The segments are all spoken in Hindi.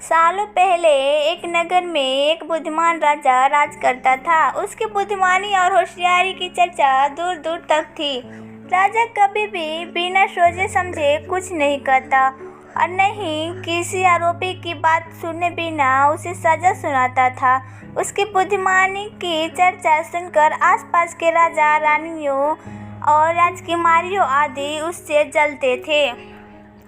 सालों पहले एक नगर में एक बुद्धिमान राजा राज करता था। उसकी बुद्धिमानी और होशियारी की चर्चा दूर दूर तक थी। राजा कभी भी बिना सोचे समझे कुछ नहीं करता और न ही किसी आरोपी की बात सुने बिना उसे सजा सुनाता था। उसकी बुद्धिमानी की चर्चा सुनकर आसपास के राजा रानियों और राजकुमारियों आदि उससे जलते थे।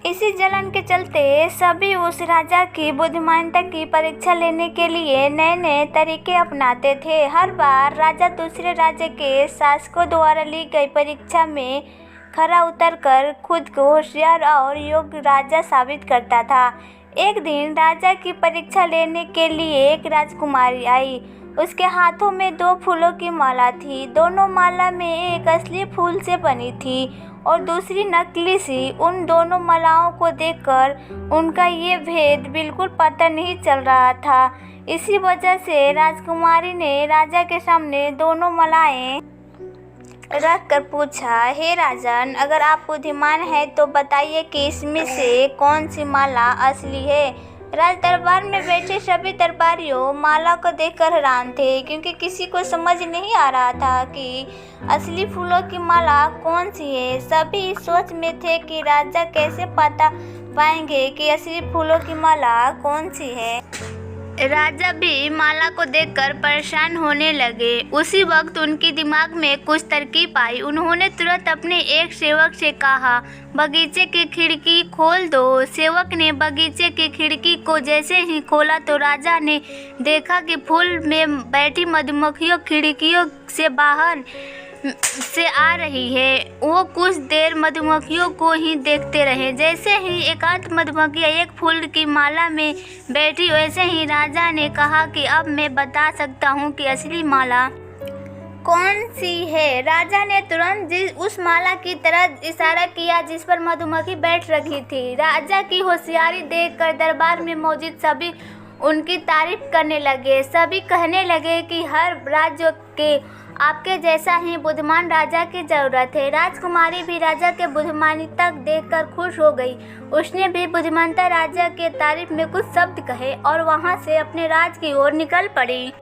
इसी जलन के चलते सभी उस राजा की बुद्धिमानता की परीक्षा लेने के लिए नए नए तरीके अपनाते थे। हर बार राजा दूसरे राज्य के शासकों द्वारा ली गई परीक्षा में खरा उतरकर खुद को होशियार और योग्य राजा साबित करता था। एक दिन राजा की परीक्षा लेने के लिए एक राजकुमारी आई। उसके हाथों में 2 फूलों की माला थी। दोनों माला में एक असली फूल से बनी थी और दूसरी नकली सी। उन दोनों मालाओं को देखकर उनका ये भेद बिल्कुल पता नहीं चल रहा था। इसी वजह से राजकुमारी ने राजा के सामने दोनों मालाएं रख कर पूछा, हे राजन, अगर आप बुद्धिमान हैं तो बताइए कि इसमें से कौन सी माला असली है। राज दरबार में बैठे सभी दरबारियों माला को देखकर हैरान थे, क्योंकि किसी को समझ नहीं आ रहा था कि असली फूलों की माला कौन सी है। सभी इस सोच में थे कि राजा कैसे पता पाएंगे कि असली फूलों की माला कौन सी है। राजा भी माला को देखकर परेशान होने लगे। उसी वक्त उनके दिमाग में कुछ तरकीब आई। उन्होंने तुरंत अपने एक सेवक से कहा, बगीचे की खिड़की खोल दो। सेवक ने बगीचे की खिड़की को जैसे ही खोला तो राजा ने देखा कि फूल में बैठी मधुमक्खियों खिड़कियों से बाहर से आ रही है। वो कुछ देर मधुमक्खियों को ही देखते रहे। जैसे ही एकांत मधुमक्खियाँ एक फूल की माला में बैठी, वैसे ही राजा ने कहा कि अब मैं बता सकता हूँ कि असली माला कौन सी है। राजा ने तुरंत उस माला की तरफ इशारा किया जिस पर मधुमक्खी बैठ रखी थी। राजा की होशियारी देखकर दरबार में मौजूद सभी उनकी तारीफ करने लगे। सभी कहने लगे कि हर राज्य के आपके जैसा ही बुद्धिमान राजा की जरूरत है। राजकुमारी भी राजा के बुद्धिमानिता देखकर खुश हो गई। उसने भी बुद्धिमानता राजा के तारीफ में कुछ शब्द कहे और वहां से अपने राज की ओर निकल पड़ी।